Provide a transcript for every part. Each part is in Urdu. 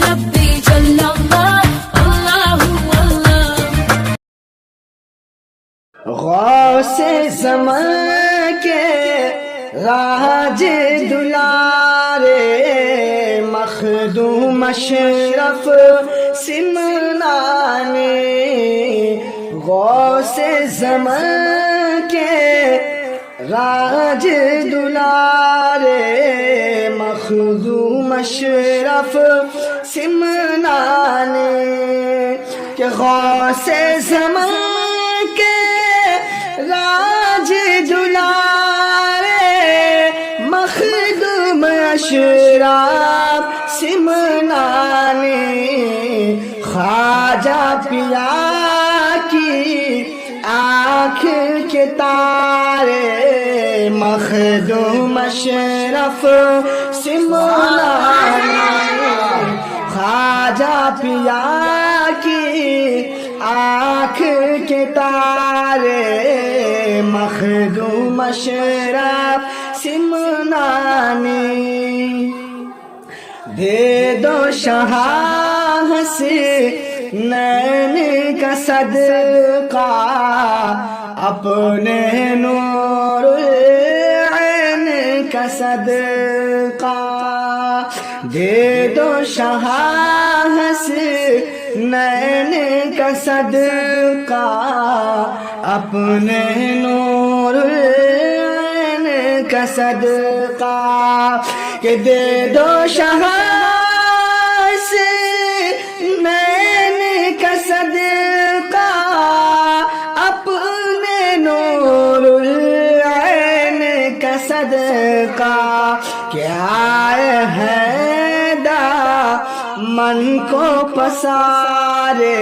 ربي جل الله الله الله غوث زمان کے راج دلارے مخدوم اشرف سمنانے غوث زمان کے راج دلارے مخدوم اشرف سمنانے کہ غوث زمان کے راج دلارے مخدوم اشرف سمنانے خواجہ پیا کی آنکھ کے تارے مخدوم اشرف سمنانے خواجہ پیا کی آنکھ کے تارے مخدوم اشرف سمنانے دے دو شاہ سے نین کا صدقہ اپنے نور عین کا صدقہ دے دو شاہ سے نین کا صدقہ اپنے نور عین کا صدقہ کہ دے دو شاہ سے نین کا صدقہ اپنے نور العین کا صدقہ کیا ہے من کو پسارے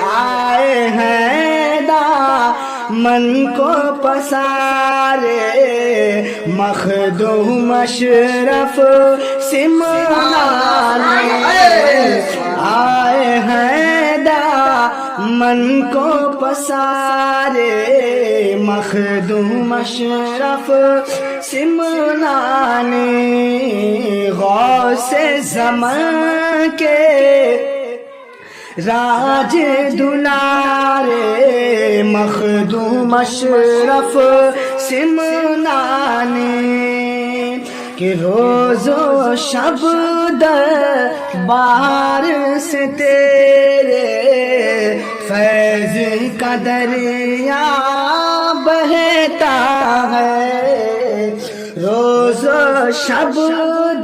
آئے ہیں من کو پسارے مخدوم اشرف سمنانے آئے ہیں من کو پسارے مخدوم اشرف سمنانے غوث زمان کے راج دلارے مخدوم اشرف سمنانے کہ روز و شب دربار سے تیرے فیض کا دریا بہتا ہے روز و شب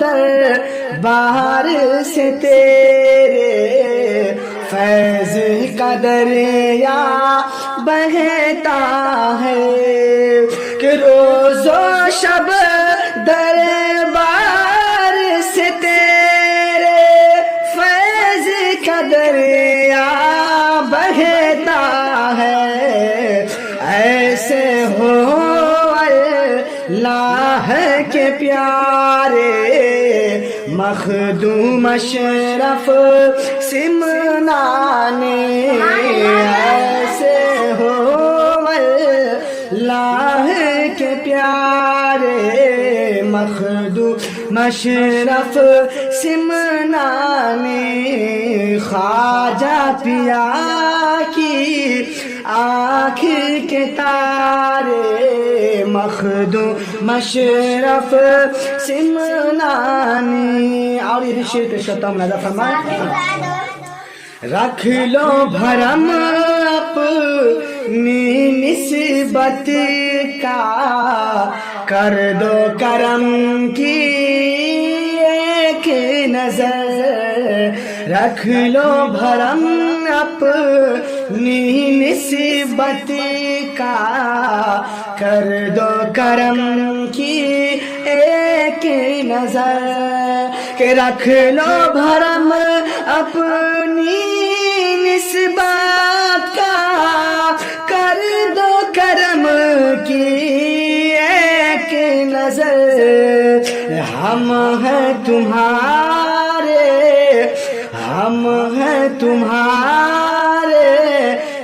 دربار سے تیرے فیض کا دریا بہتا ہے کہ روز و شب دربار سے تیرے فیض کا دریا بہتا ہے ایسے ہو اللہ کے پیارے مخدوم اشرف سمنانے ایسے ہو اللہ کے پیارے مخدوم اشرف سمنانے خواجہ پیا کی آنکھ کے تارے مخدوم اشرف سمنانے اور یہ شعر پیش کرتا ہوں ملاحظہ فرمائیں رکھ لو بھرم اپنی نسبت کا کر دو کرم کی ایک نظر رکھ لو بھرم اپنی نسبت کا کر دو کرم کی ایک نظر کہ رکھ لو بھرم اپنی نسبت کا کر دو کرم کی ایک نظر ہم ہیں تمہارے ہم ہیں تمہارے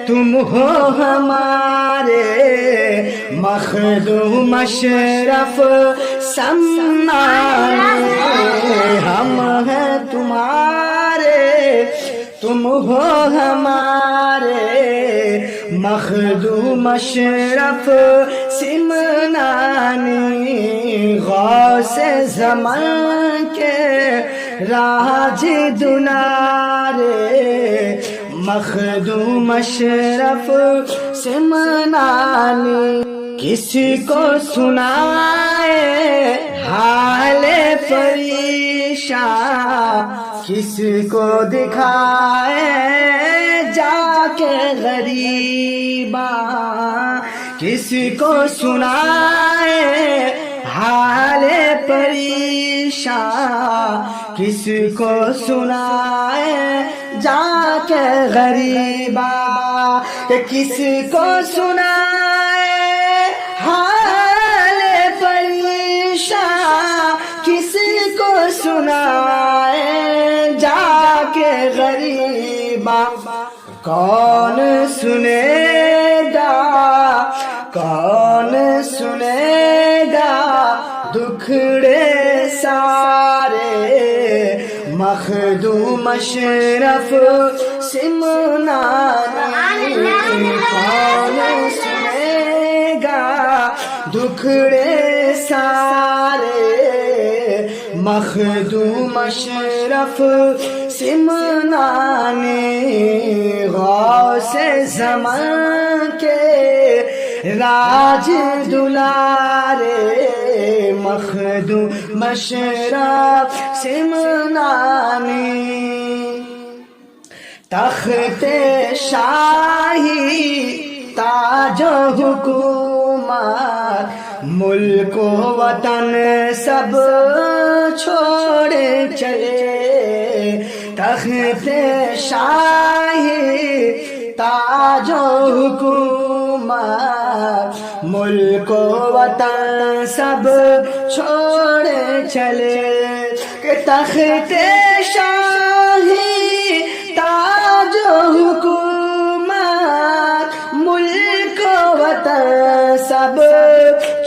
تم ہو ہمارے مخدوم اشرف سمانے ہم ہیں تمہارے تم ہو ہمارے مخدوم اشرف سمنانی غوث زمان کے راج دلارے مخدوم اشرف سمنانی کسی کو سنائے حال پریشان کسی کو دکھائے جا کے غریباں کسی کو سنائے حال پریشان کسی کو سنائے جا کے غریباں کہ کسی کو سنائے حال پریشان کسی کو سنائے جا کے غریباں کون سنے گا دکھڑے سارے مخدوم اشرف سمنانی کون سنے گا دکھڑے سارے مخدوم اشرف سمنانی غوث زمان کے راج دلارے مخدوم اشرف سمنانی تخت شاہی تاج و حکومت ملک و وطن سب چھوڑے چلے تخت شاہی تاج و حکومت ملک و وطن سب چھوڑے چلے کہ تخت شاہی تاج و حکومت ملک و وطن سب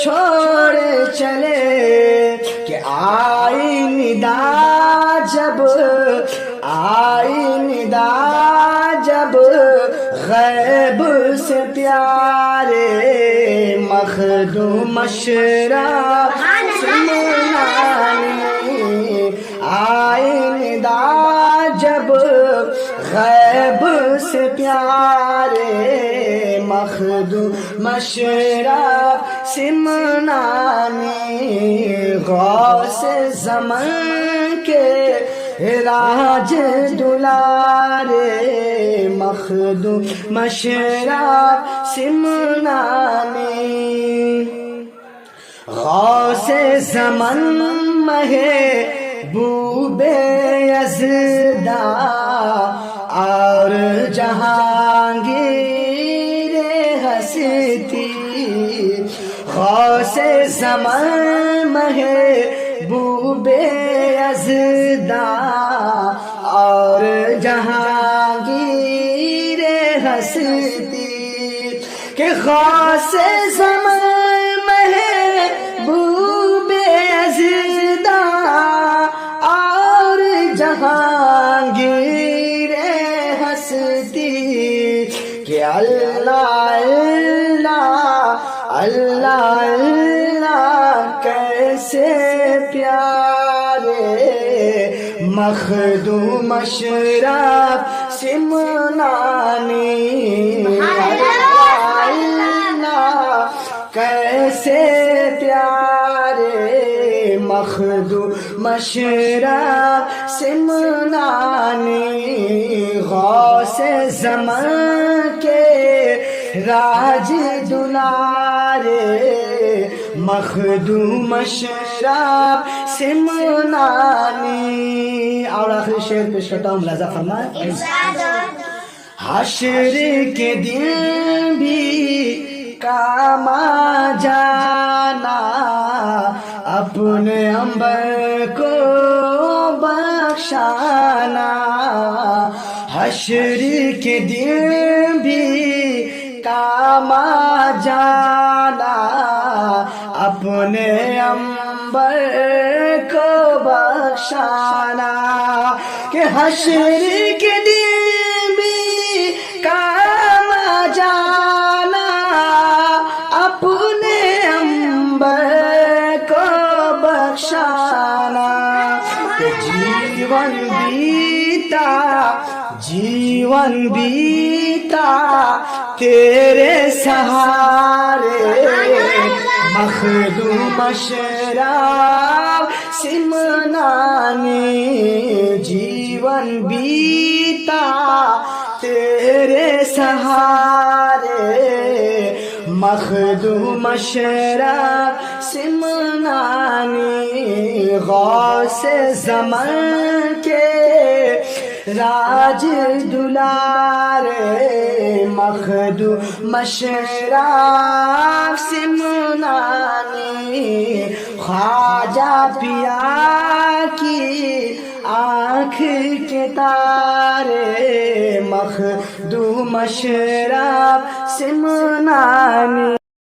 چھوڑے چلے کہ آئی ندا جب غیب سے پیارے مخدوم اشرف سمنانی آئی ندا جب غیب سے پیارے مخدوم اشرف سمنانی غوث زمان کے راج دلارے مخدوم اشرف سمنانی غوث زمان محبوب یزدہ اور جہانگیر ہستی غوث زمان محبوب یزدہ اور جہانگیر ہستی کہ غوث زمان محبوب یزدہ اور جہانگیر ہستی کہ اللہ اللہ اللہ کیسے پیارے مخدوم اشرف سمنانی اللہ کیسے پیارے مخدوم اشرف سمنانی غوث زمان کے راج دلارے مخدوم اشرف سمنانی اور آخری شعر پیش کرتا ہوں ملاحظہ فرمائیں حشر کے دن بھی کام آ جانا اپنے عنبر کو بخشانا حشر کے دن بھی کام آ جانا اپنے عنبر امبر کو بخشانا کہ حشر کے دن بھی کام آ جانا اپنے امبر کو بخشانا کہ جیون بیتا تیرے سہارے مخدوم اشراف سمنانی جیون بیتا تیرے سہارے مخدوم اشراف سمنانی غوث زمان کے راج دلارے مخدوم اشراف سمنانی خواجہ پیا کی آنکھ کے تارے مخدوم اشراف سمنانی